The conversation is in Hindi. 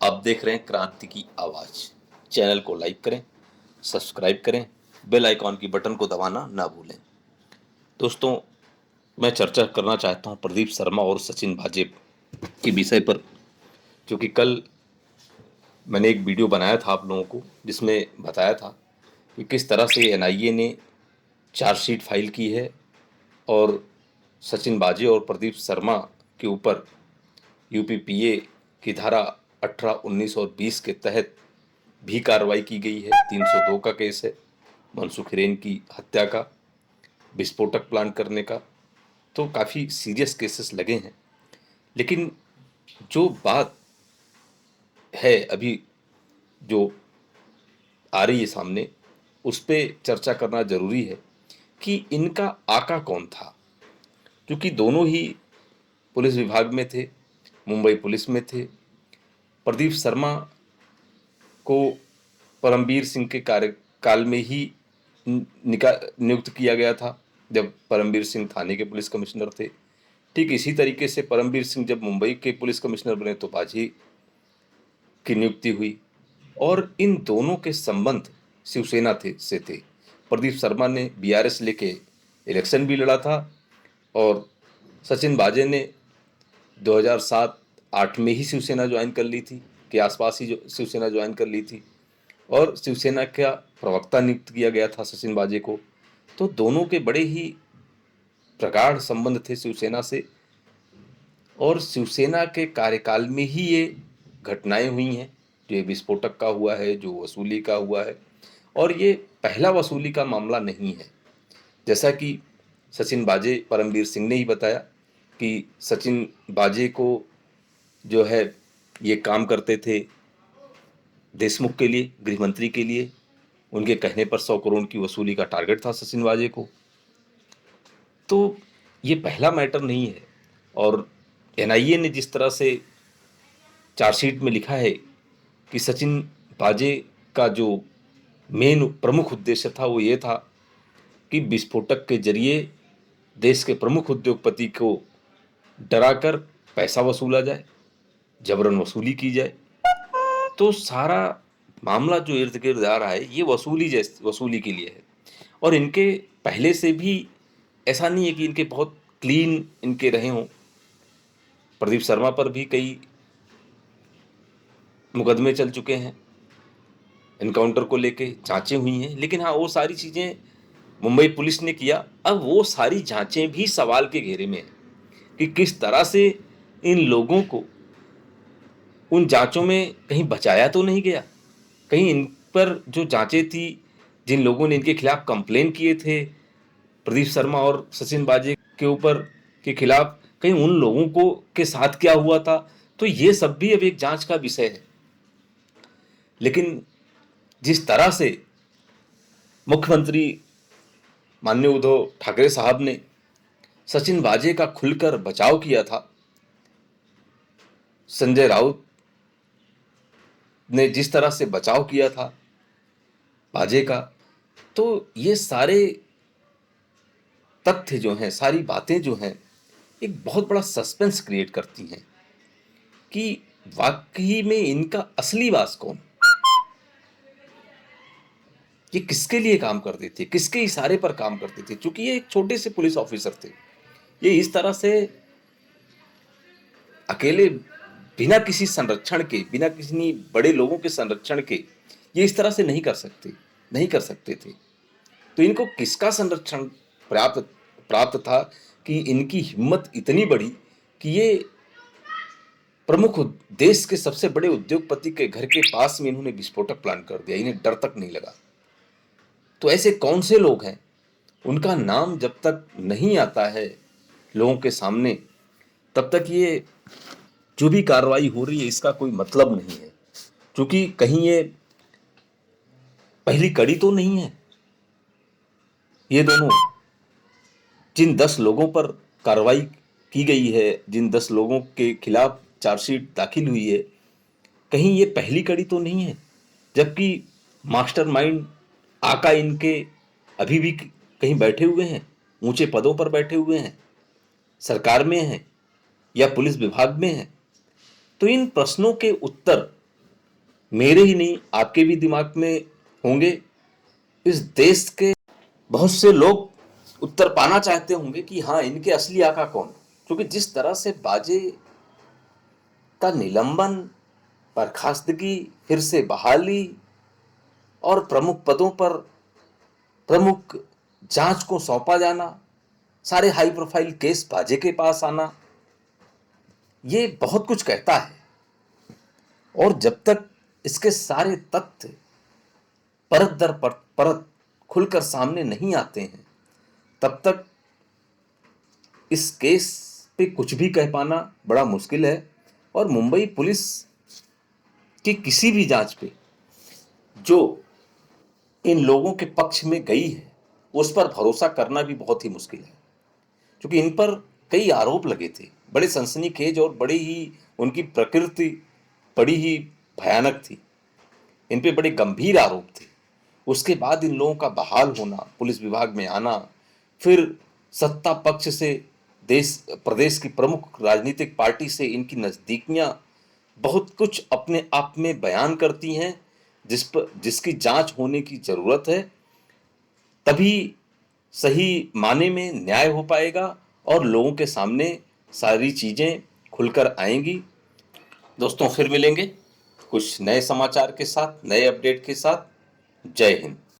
आप देख रहे हैं क्रांति की आवाज़। चैनल को लाइक करें, सब्सक्राइब करें, बेल आइकॉन की बटन को दबाना ना भूलें। दोस्तों, मैं चर्चा करना चाहता हूं प्रदीप शर्मा और सचिन वाजेब के विषय पर, क्योंकि कल मैंने एक वीडियो बनाया था आप लोगों को, जिसमें बताया था कि किस तरह से एनआईए ने चार्जशीट फाइल की है और सचिन वाजेब और प्रदीप शर्मा के ऊपर यूपीपीए की धारा 18, 19 और 20 के तहत भी कार्रवाई की गई है। 302 का केस है, मनसुख हिरेन की हत्या का, विस्फोटक प्लान करने का, तो काफ़ी सीरियस केसेस लगे हैं। लेकिन जो बात है अभी जो आ रही है सामने, उस पर चर्चा करना ज़रूरी है कि इनका आका कौन था, क्योंकि दोनों ही पुलिस विभाग में थे, मुंबई पुलिस में थे। प्रदीप शर्मा को परमबीर सिंह के कार्यकाल में ही नियुक्त किया गया था, जब परमबीर सिंह थाने के पुलिस कमिश्नर थे। ठीक इसी तरीके से परमबीर सिंह जब मुंबई के पुलिस कमिश्नर बने तो बाजी की नियुक्ति हुई, और इन दोनों के संबंध शिवसेना से थे। प्रदीप शर्मा ने बीआरएस लेके इलेक्शन भी लड़ा था, और सचिन वाजे ने 2007-8 में ही शिवसेना ज्वाइन कर ली थी, के आसपास ही जो शिवसेना ज्वाइन कर ली थी, और शिवसेना का प्रवक्ता नियुक्त किया गया था सचिन वाजे को। तो दोनों के बड़े ही प्रगाढ़ संबंध थे शिवसेना से, और शिवसेना के कार्यकाल में ही ये घटनाएं हुई हैं, जो ये विस्फोटक का हुआ है, जो वसूली का हुआ है। और ये पहला वसूली का मामला नहीं है। जैसा कि सचिन वाजे परमबीर सिंह ने ही बताया कि सचिन वाजे को जो है ये काम करते थे देशमुख के लिए, गृह मंत्री के लिए। उनके कहने पर 100 करोड़ की वसूली का टारगेट था सचिन वाजे को। तो ये पहला मैटर नहीं है। और एनआईए ने जिस तरह से चार्जशीट में लिखा है कि सचिन वाजे का जो मेन प्रमुख उद्देश्य था वो ये था कि विस्फोटक के जरिए देश के प्रमुख उद्योगपति को डराकर पैसा वसूला जाए, जबरन वसूली की जाए। तो सारा मामला जो इर्द गिर्द आ रहा है ये वसूली के लिए है। और इनके पहले से भी ऐसा नहीं है कि इनके बहुत क्लीन इनके रहे हों। प्रदीप शर्मा पर भी कई मुकदमे चल चुके हैं, इनकाउंटर को लेके जांचें हुई हैं। लेकिन हाँ, वो सारी चीज़ें मुंबई पुलिस ने किया। अब वो सारी जांचें भी सवाल के घेरे में हैं कि किस तरह से इन लोगों को उन जांचों में कहीं बचाया तो नहीं गया, कहीं इन पर जो जांचें थी, जिन लोगों ने इनके खिलाफ कंप्लेन किए थे प्रदीप शर्मा और सचिन वाजे के ऊपर के खिलाफ, कहीं उन लोगों को के साथ क्या हुआ था। तो ये सब भी अब एक जांच का विषय है। लेकिन जिस तरह से मुख्यमंत्री माननीय उद्धव ठाकरे साहब ने सचिन वाजे का खुलकर बचाव किया था, संजय राउत ने जिस तरह से बचाव किया था वाजे का, तो ये सारे तथ्य जो हैं, सारी बातें जो हैं, एक बहुत बड़ा सस्पेंस क्रिएट करती हैं कि वाकई में इनका असली वास कौन, ये किसके लिए काम करते थे, किसके इशारे पर काम करते थे। क्योंकि ये एक छोटे से पुलिस ऑफिसर थे, ये इस तरह से अकेले बिना किसी संरक्षण के, बिना किसी बड़े लोगों के संरक्षण के ये इस तरह से नहीं कर सकते थे। तो इनको किसका संरक्षण प्राप्त प्राप्त था कि इनकी हिम्मत इतनी बड़ी कि ये प्रमुख देश के सबसे बड़े उद्योगपति के घर के पास में इन्होंने विस्फोटक प्लान कर दिया, इन्हें डर तक नहीं लगा। तो ऐसे कौन से लोग हैं, उनका नाम जब तक नहीं आता है लोगों के सामने, तब तक ये जो भी कार्रवाई हो रही है इसका कोई मतलब नहीं है। क्योंकि कहीं ये पहली कड़ी तो नहीं है। ये दोनों जिन 10 लोगों पर कार्रवाई की गई है, जिन 10 लोगों के खिलाफ चार्जशीट दाखिल हुई है, कहीं ये पहली कड़ी तो नहीं है। जबकि मास्टरमाइंड आका इनके अभी भी कहीं बैठे हुए हैं, ऊंचे पदों पर बैठे हुए हैं, सरकार में हैं या पुलिस विभाग में हैं। तो इन प्रश्नों के उत्तर मेरे ही नहीं, आपके भी दिमाग में होंगे। इस देश के बहुत से लोग उत्तर पाना चाहते होंगे कि हाँ, इनके असली आका कौन। क्योंकि जिस तरह से बाजे का निलंबन, बर्खास्तगी, फिर से बहाली और प्रमुख पदों पर प्रमुख जांच को सौंपा जाना, सारे हाई प्रोफाइल केस बाजे के पास आना, ये बहुत कुछ कहता है। और जब तक इसके सारे तथ्य परत दर परत खुलकर सामने नहीं आते हैं, तब तक इस केस पे कुछ भी कह पाना बड़ा मुश्किल है। और मुंबई पुलिस की किसी भी जांच पे जो इन लोगों के पक्ष में गई है, उस पर भरोसा करना भी बहुत ही मुश्किल है। क्योंकि इन पर कई आरोप लगे थे, बड़े सनसनीखेज और बड़ी ही उनकी प्रकृति बड़ी ही भयानक थी। इन पे बड़े गंभीर आरोप थे। उसके बाद इन लोगों का बहाल होना, पुलिस विभाग में आना, फिर सत्ता पक्ष से देश प्रदेश की प्रमुख राजनीतिक पार्टी से इनकी नज़दीकियां बहुत कुछ अपने आप में बयान करती हैं, जिसकी जांच होने की ज़रूरत है। तभी सही माने में न्याय हो पाएगा और लोगों के सामने सारी चीज़ें खुलकर आएंगी। दोस्तों, फिर मिलेंगे कुछ नए समाचार के साथ, नए अपडेट के साथ। जय हिंद।